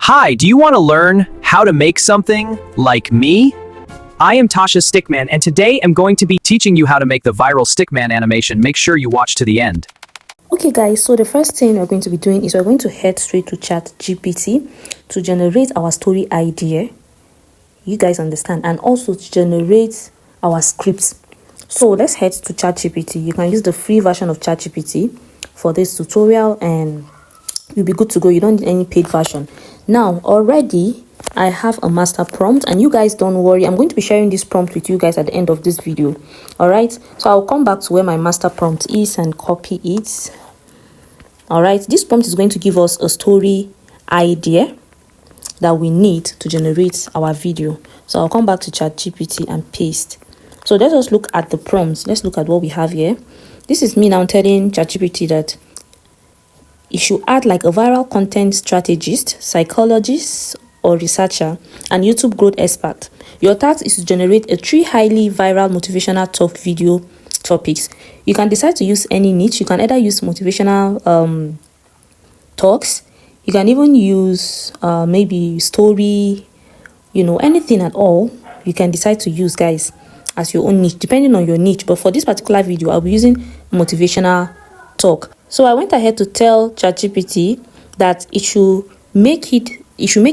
Hi, do you want to learn how to make something like me? I am Tasha Stickman, and today I'm going to be teaching you how to make the viral Stickman animation. Make sure you watch to the end. Okay guys, so the first thing we're going to be doing is we're going to head straight to ChatGPT to generate our story idea. You guys understand, and also to generate our scripts. So let's head to ChatGPT. You can use the free version of ChatGPT for this tutorial and you'll be good to go. You don't need any paid version. Now already I have a master prompt, and you guys don't worry, I'm going to be sharing this prompt with you guys at the end of this video. All right, so I'll come back to where my master prompt is and copy it. All right, this prompt is going to give us a story idea that we need to generate our video. So I'll come back to ChatGPT and paste. So let us look at the prompts. Let's look at what we have here. This is me now telling ChatGPT that it should add like a viral content strategist, psychologist, or researcher, and YouTube growth expert. Your task is to generate 3 highly viral motivational talk video topics. You can decide to use any niche. You can either use motivational talks. You can even use maybe story, anything at all. You can decide to use, guys, as your own niche, depending on your niche. But for this particular video, I'll be using motivational talk. So I went ahead to tell ChatGPT that it should make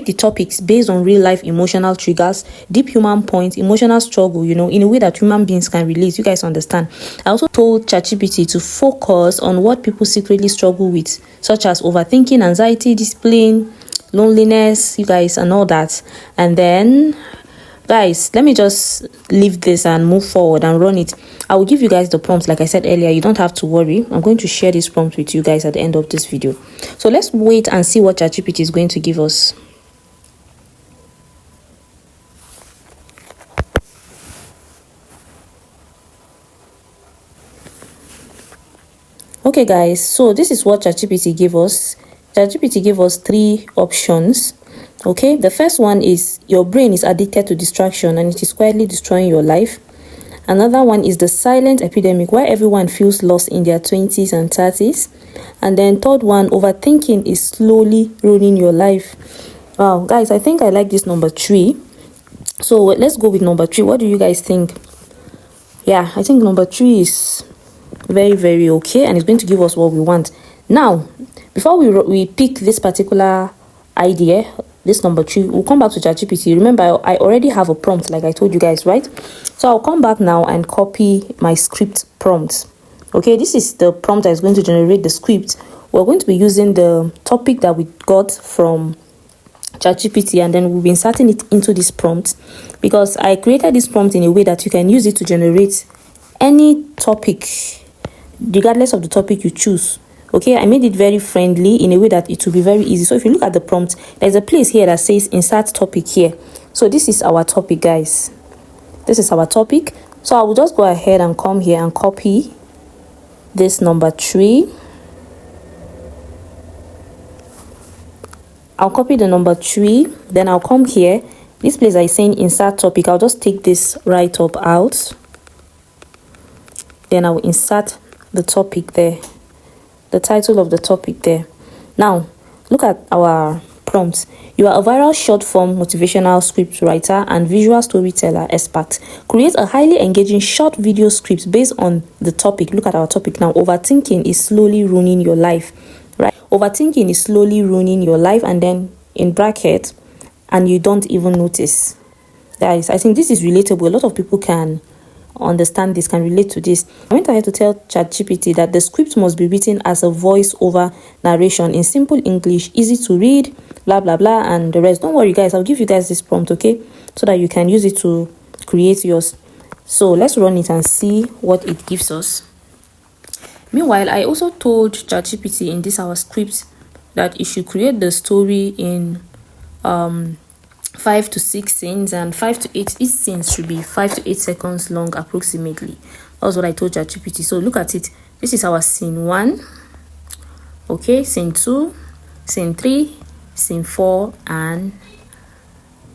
the topics based on real life emotional triggers, deep human points, emotional struggle, in a way that human beings can relate. You guys understand. I also told ChatGPT to focus on what people secretly struggle with, such as overthinking, anxiety, discipline, loneliness, you guys, and all that. And then, guys, let me just leave this and move forward and run it. I will give you guys the prompts. Like I said earlier, you don't have to worry. I'm going to share this prompt with you guys at the end of this video. So let's wait and see what ChatGPT is going to give us. Okay guys, so this is what ChatGPT gave us. ChatGPT gave us 3 options. Okay, the first one is your brain is addicted to distraction and it is quietly destroying your life. Another one is the silent epidemic, where everyone feels lost in their 20s and 30s. And then third one, overthinking is slowly ruining your life. Wow, guys, I think I like this number 3. So let's go with number 3. What do you guys think? Yeah, I think number 3 is very, very okay, and it's going to give us what we want. Now, before we pick this particular idea, this number 3, we'll come back to ChatGPT. Remember, I already have a prompt, like I told you guys, right? So I'll come back now and copy my script prompt. Okay, this is the prompt that is going to generate the script. We're going to be using the topic that we got from ChatGPT, and then we'll be inserting it into this prompt, because I created this prompt in a way that you can use it to generate any topic, regardless of the topic you choose. Okay, I made it very friendly in a way that it will be very easy. So if you look at the prompt, there's a place here that says insert topic here. So this is our topic, guys. This is our topic. So I will just go ahead and come here and copy this number 3. I'll copy the number 3. Then I'll come here. This place I saying insert topic. I'll just take this right up out. Then I will insert the topic there, the title of the topic there. Now look at our prompts. You are a viral short form motivational script writer and visual storyteller expert. Create a highly engaging short video script based on the topic. Look at our topic now. Overthinking is slowly ruining your life, right? Overthinking is slowly ruining your life, and then in bracket, and you don't even notice. Guys, I think this is relatable. A lot of people can understand this, can relate to this. I went ahead to tell ChatGPT that the script must be written as a voice-over narration in simple English, easy to read, blah blah blah, and the rest. Don't worry guys, I'll give you guys this prompt, okay, so that you can use it to create yours. So let's run it and see what it gives us. Meanwhile, I also told ChatGPT in this our script that it should create the story in 5 to 6 scenes, and 5 to 8, each scene should be 5 to 8 seconds long approximately. That's what I told ChatGPT. So look at it. This is our scene 1. Okay, scene 2, scene 3, scene 4, and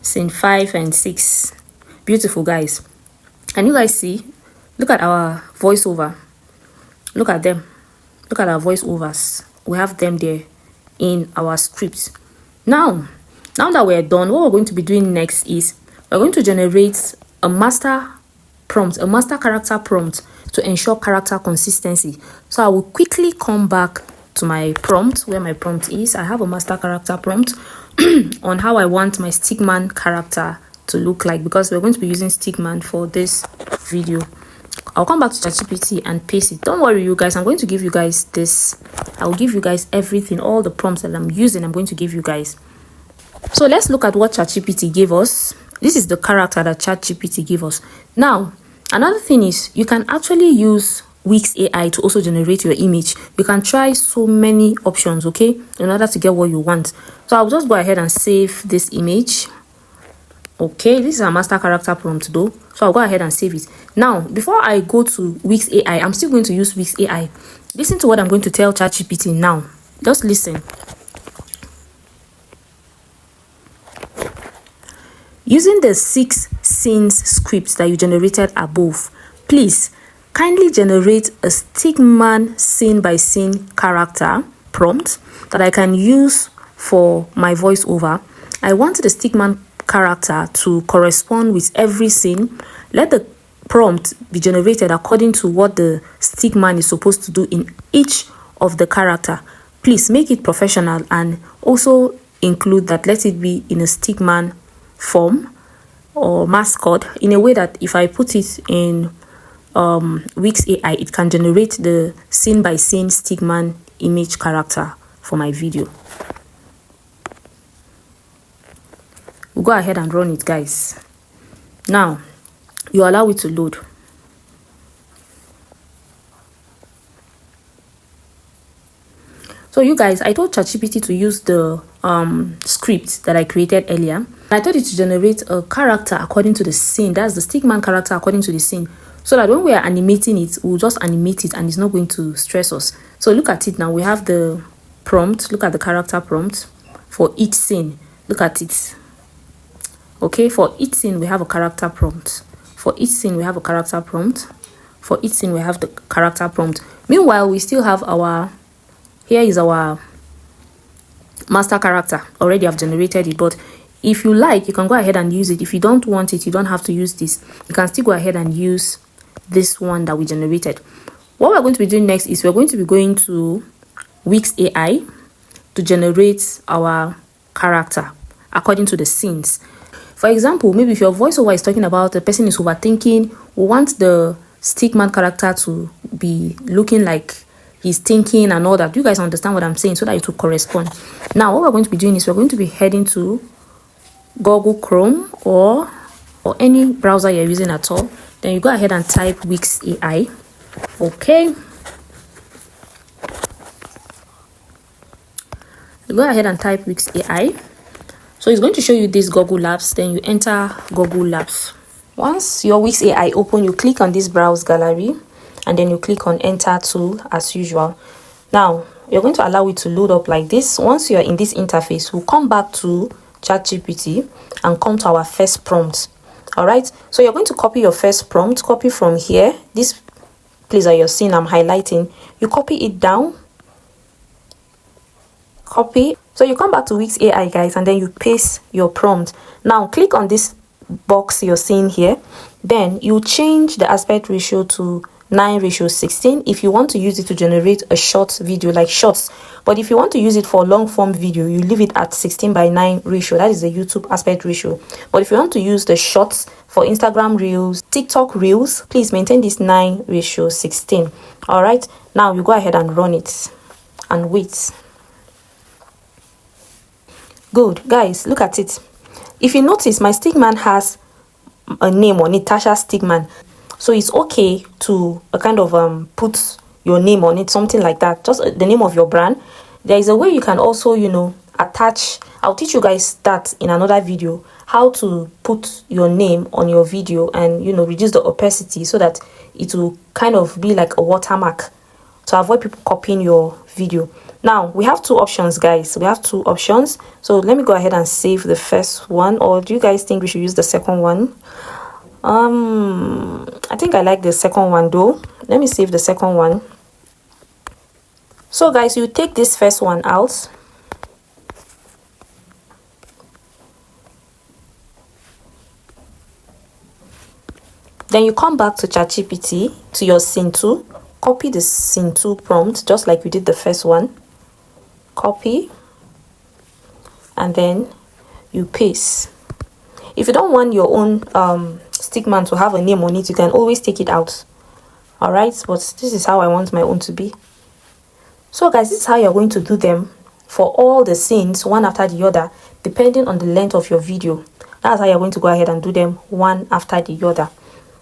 scene 5 and 6. Beautiful, guys. Can you guys see? Look at our voiceover. Look at them. Look at our voiceovers. We have them there in our script. Now, Now that we're done, what we're going to be doing next is we're going to generate a master prompt, a master character prompt to ensure character consistency. So I will quickly come back to my prompt, where my prompt is. I have a master character prompt on how I want my Stickman character to look like, because we're going to be using Stickman for this video. I'll come back to ChatGPT and paste it. Don't worry, you guys, I'm going to give you guys this. I'll give you guys everything, all the prompts that I'm using, I'm going to give you guys. So let's look at what ChatGPT gave us. This is the character that ChatGPT gave us. Now, another thing is you can actually use Wix AI to also generate your image. You can try so many options, okay, in order to get what you want. So I'll just go ahead and save this image. Okay, this is a master character prompt though, so I'll go ahead and save it. Now, before I go to Wix AI, I'm still going to use Wix AI. Listen to what I'm going to tell ChatGPT now. Just listen. Using the 6 scenes script that you generated above, please kindly generate a Stickman scene by scene character prompt that I can use for my voiceover. I want the Stickman character to correspond with every scene. Let the prompt be generated according to what the Stickman is supposed to do in each of the character. Please make it professional and also include that let it be in a Stickman form or mascot, in a way that if I put it in Wix AI, it can generate the scene by scene Stickman image character for my video. We'll go ahead and run it, guys. Now you allow it to load. So you guys, I told ChatGPT to use the script that I created earlier. I told it to generate a character according to the scene. That's the Stickman character according to the scene, so that when we are animating it, we'll just animate it and it's not going to stress us. So look at it now. We have the prompt. Look at the character prompt for each scene. Look at it. Okay, for each scene we have a character prompt. For each scene we have a character prompt. For each scene we have the character prompt. Meanwhile, we still have our, here is our master character. Already I've generated it, but if you like, you can go ahead and use it. If you don't want it, you don't have to use this. You can still go ahead and use this one that we generated. What we're going to be doing next is we're going to be going to Wix AI to generate our character according to the scenes. For example, maybe if your voiceover is talking about the person is overthinking, we want the Stickman character to be looking like he's thinking and all that. You guys understand what I'm saying, so that it will correspond. Now, what we're going to be doing is we're going to be heading to Google Chrome or any browser you're using at all. Then you go ahead and type Wix AI. Okay. You go ahead and type Wix AI. So it's going to show you this Google Labs. Then you enter Google Labs. Once your Wix AI open, you click on this browse gallery and then you click on enter tool as usual. Now you're going to allow it to load up like this. Once you're in this interface, we'll come back to ChatGPT and come to our first prompt. All right, so you're going to copy your first prompt. Copy from here, this place that you're seeing I'm highlighting. You copy it down. Copy. So you come back to Wix AI, guys, and then you paste your prompt. Now click on this box you're seeing here. Then you change the aspect ratio to 9:16 if you want to use it to generate a short video like shorts. But if you want to use it for long form video, you leave it at 16:9 ratio. That is the YouTube aspect ratio. But if you want to use the shorts for Instagram reels, TikTok reels, please maintain this 9:16. All right, now you go ahead and run it and wait. Good, guys, look at it. If you notice, my Stickman has a name on it, Tasha Stickman. So it's okay to kind of put your name on it, something like that, just the name of your brand. There is a way you can also, attach. I'll teach you guys that in another video, how to put your name on your video and reduce the opacity so that it will kind of be like a watermark to avoid people copying your video. Now we have two options, guys. We have two options. So let me go ahead and save the first one, or do you guys think we should use the second one? I think I like the second one though. Let me save the second one. So guys, you take this first one out. Then you come back to ChatGPT, to your scene 2, copy the scene 2 prompt just like we did the first one, copy, and then you paste. If you don't want your own Stickman to have a name on it, you can always take it out. Alright, but this is how I want my own to be. So guys, this is how you're going to do them for all the scenes, one after the other, depending on the length of your video. That's how you're going to go ahead and do them one after the other.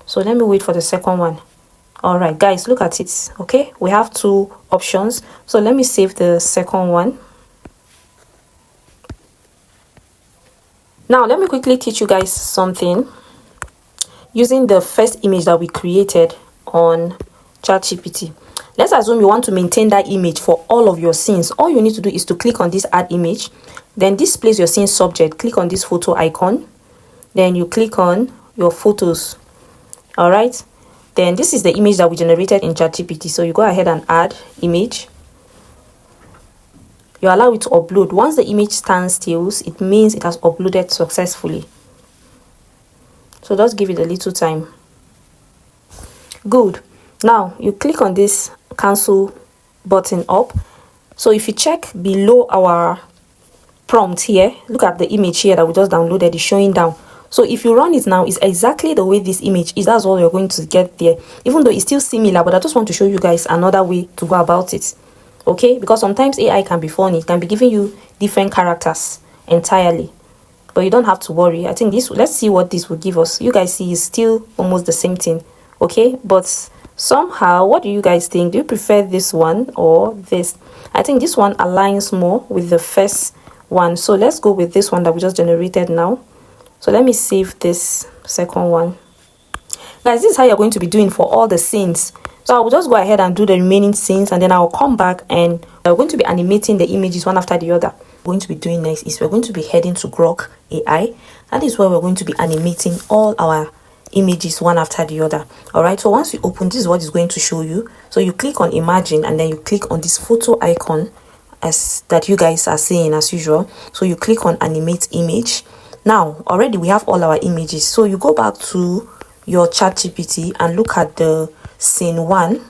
So let me wait for the second one. Alright guys, look at it. Okay, we have 2 options. So let me save the second one. Now let me quickly teach you guys something using the first image that we created on ChatGPT. Let's assume you want to maintain that image for all of your scenes. All you need to do is to click on this add image, then displace your scene subject. Click on this photo icon, then you click on your photos. All right, then this is the image that we generated in ChatGPT. So you go ahead and add image. You allow it to upload. Once the image stands still, it means it has uploaded successfully. So just give it a little time. Good. Now you click on this cancel button up. So if you check below our prompt here, look at the image here that we just downloaded, is showing down. So if you run it now, it's exactly the way this image is. That's all you're going to get there, even though it's still similar. But I just want to show you guys another way to go about it. Okay, because sometimes AI can be funny, it can be giving you different characters entirely, but you don't have to worry. I think this, let's see what this will give us. You guys see it's still almost the same thing. Okay, but somehow, what do you guys think? Do you prefer this one or this? I think this one aligns more with the first one, so let's go with this one that we just generated now. So let me save this second one. Guys, this is how you're going to be doing for all the scenes. So I will just go ahead and do the remaining scenes, and then I'll come back and we're going to be animating the images one after the other. What we're going to be doing next is we're going to be heading to Grok AI. That is where we're going to be animating all our images one after the other. All right, so once you open, this is what it's going to show you. So you click on imagine, and then you click on this photo icon as that you guys are seeing as usual. So you click on animate image. Now already we have all our images, so you go back to your ChatGPT and look at the scene 1.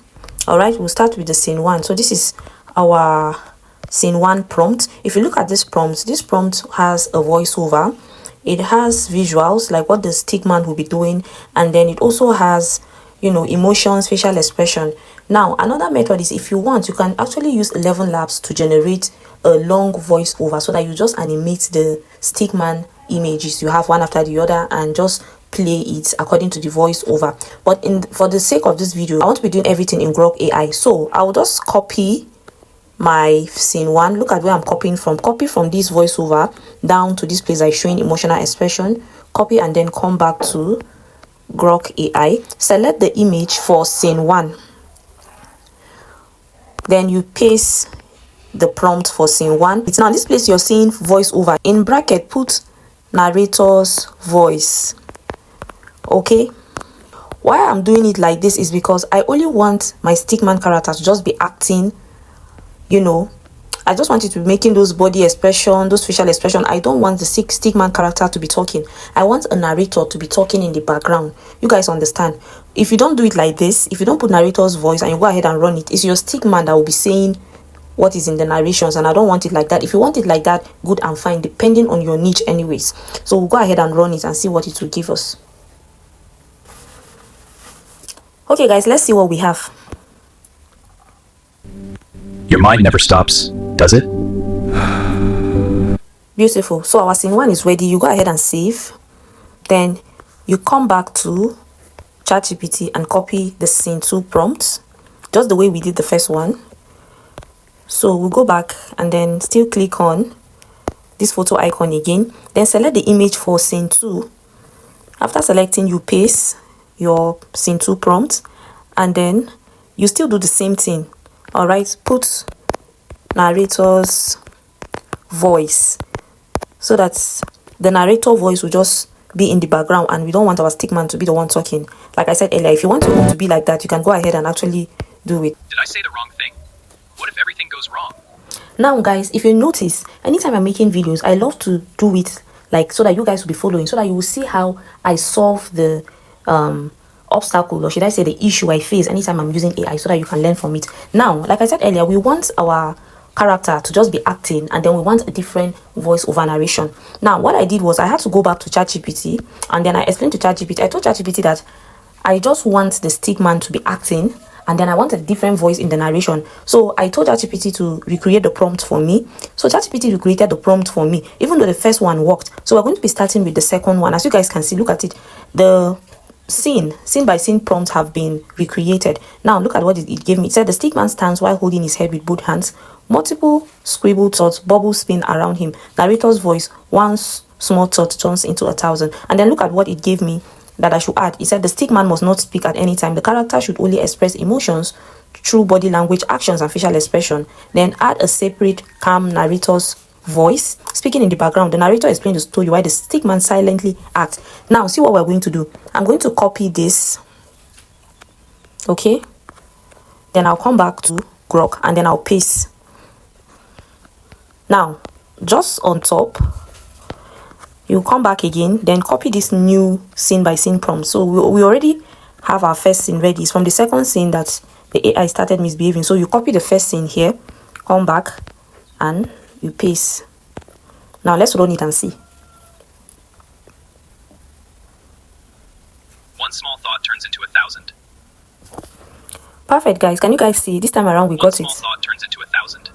All right, we'll start with the scene 1. So this is our scene 1 prompt. If you look at this prompt has a voiceover, it has visuals like what the Stickman will be doing, and then it also has, you know, emotions, facial expression. Now another method is, if you want, you can actually use 11 labs to generate a long voiceover, so that you just animate the Stickman images you have one after the other and just play it according to the voiceover. But for the sake of this video, I want to be doing everything in Grok AI, so I will just copy my scene 1. Look at where I'm copying from. Copy from this voiceover down to this place I showing emotional expression. Copy and then come back to Grok AI. Select the image for scene 1. Then you paste the prompt for scene 1. It's now this place you're seeing voiceover. In bracket, put narrator's voice. Okay, why I'm doing it like this is because I only want my Stickman character to just be acting, you know. I just want it to be making those body expression, those facial expression. I don't want the Stickman character to be talking. I want a narrator to be talking in the background. You guys understand? If you don't do it like this, if you don't put narrator's voice and you go ahead and run it, it's your Stickman that will be saying what is in the narrations, and I don't want it like that. If you want it like that, good and fine, depending on your niche anyways. So we'll go ahead and run it and see what it will give us. Okay guys, let's see what we have. Your mind never stops, does it? Beautiful. So our scene 1 is ready. You go ahead and save. Then you come back to ChatGPT and copy the scene 2 prompt, just the way we did the first one. So we'll go back and then still click on this photo icon again. Then select the image for scene 2. After selecting, you paste your scene 2 prompt, and then you still do the same thing. All right, put narrator's voice, so that the narrator voice will just be in the background, and we don't want our Stickman to be the one talking. Like I said earlier, if you want to be like that, you can go ahead and actually do it. Did I say the wrong thing? What if everything goes wrong? Now guys, if you notice, anytime I'm making videos, I love to do it like so that you guys will be following, so that you will see how I solve the obstacle, or should I say the issue I face anytime I'm using AI, so that you can learn from it. Now, like I said earlier, we want our character to just be acting, and then we want a different voice over narration. Now, what I did was I had to go back to ChatGPT, and then I explained to ChatGPT. I told ChatGPT that I just want the Stickman to be acting, and then I want a different voice in the narration. So I told ChatGPT to recreate the prompt for me. So ChatGPT recreated the prompt for me, even though the first one worked. So we're going to be starting with the second one. As you guys can see, look at it. The scene by scene prompts have been recreated. Now look at what it gave me. It said the Stickman stands while holding his head with both hands. Multiple scribbled thoughts bubble spin around him. Narrator's voice, one small thought turns into 1,000. And then look at what it gave me that I should add. It said the Stickman must not speak at any time. The character should only express emotions through body language, actions, and facial expression. Then add a separate calm narrator's voice speaking in the background. The narrator explains the story while the Stickman silently acts. Now see what we're going to do. I'm going to copy this. Okay. Then I'll come back to Grok and then I'll paste. Now, just on top, you come back again, then copy this new scene by scene prompt. So we already have our first scene ready. It's from the second scene that the AI started misbehaving. So you copy the first scene here, come back, and you paste. Now let's run it and see. One small thought turns into 1,000. Perfect, guys. Can you guys see? This time around we got it. One small thought turns into 1,000.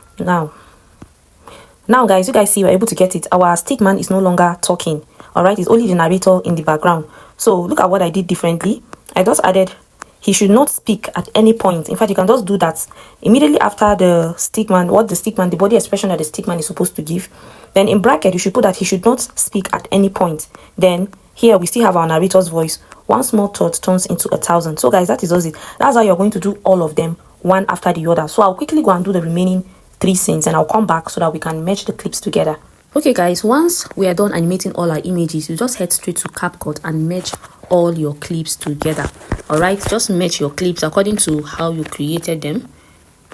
Now guys, you guys see we're able to get it. Our Stickman is no longer talking. All right, it's only the narrator in the background. So look at what I did differently. I just added he should not speak at any point. In fact, you can just do that immediately after the Stickman, the body expression that the Stickman is supposed to give. Then in bracket, you should put that he should not speak at any point. Then here we still have our narrator's voice. One small thought turns into 1,000. So guys, that is it. That's how you're going to do all of them one after the other. So I'll quickly go and do the remaining 3 scenes and I'll come back so that we can merge the clips together. Okay guys, once we are done animating all our images, you just head straight to CapCut and merge all your clips together. All right, just merge your clips according to how you created them.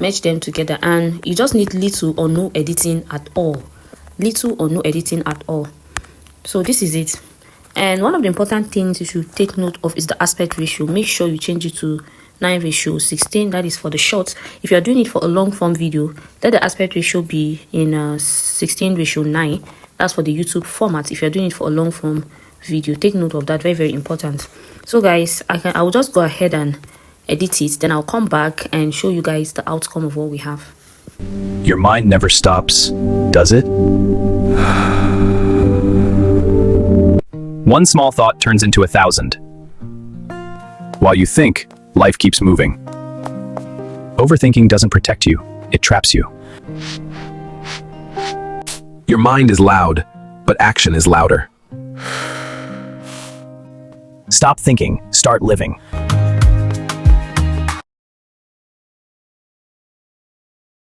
Merge them together, and you just need little or no editing at all. So this is it. And one of the important things you should take note of is the aspect ratio. Make sure you change it to 9:16. That is for the shorts. If you're doing it for a long form video, let the aspect ratio be in 16:9. That's for the YouTube format. If you're doing it for a long form video, take note of that. Very, very important. So guys, I will just go ahead and edit it, then I'll come back and show you guys the outcome of what we have. Your mind never stops, does it? One small thought turns into 1,000. While you think, life keeps moving. Overthinking doesn't protect you, it traps you. Your mind is loud, but action is louder. Stop thinking, start living.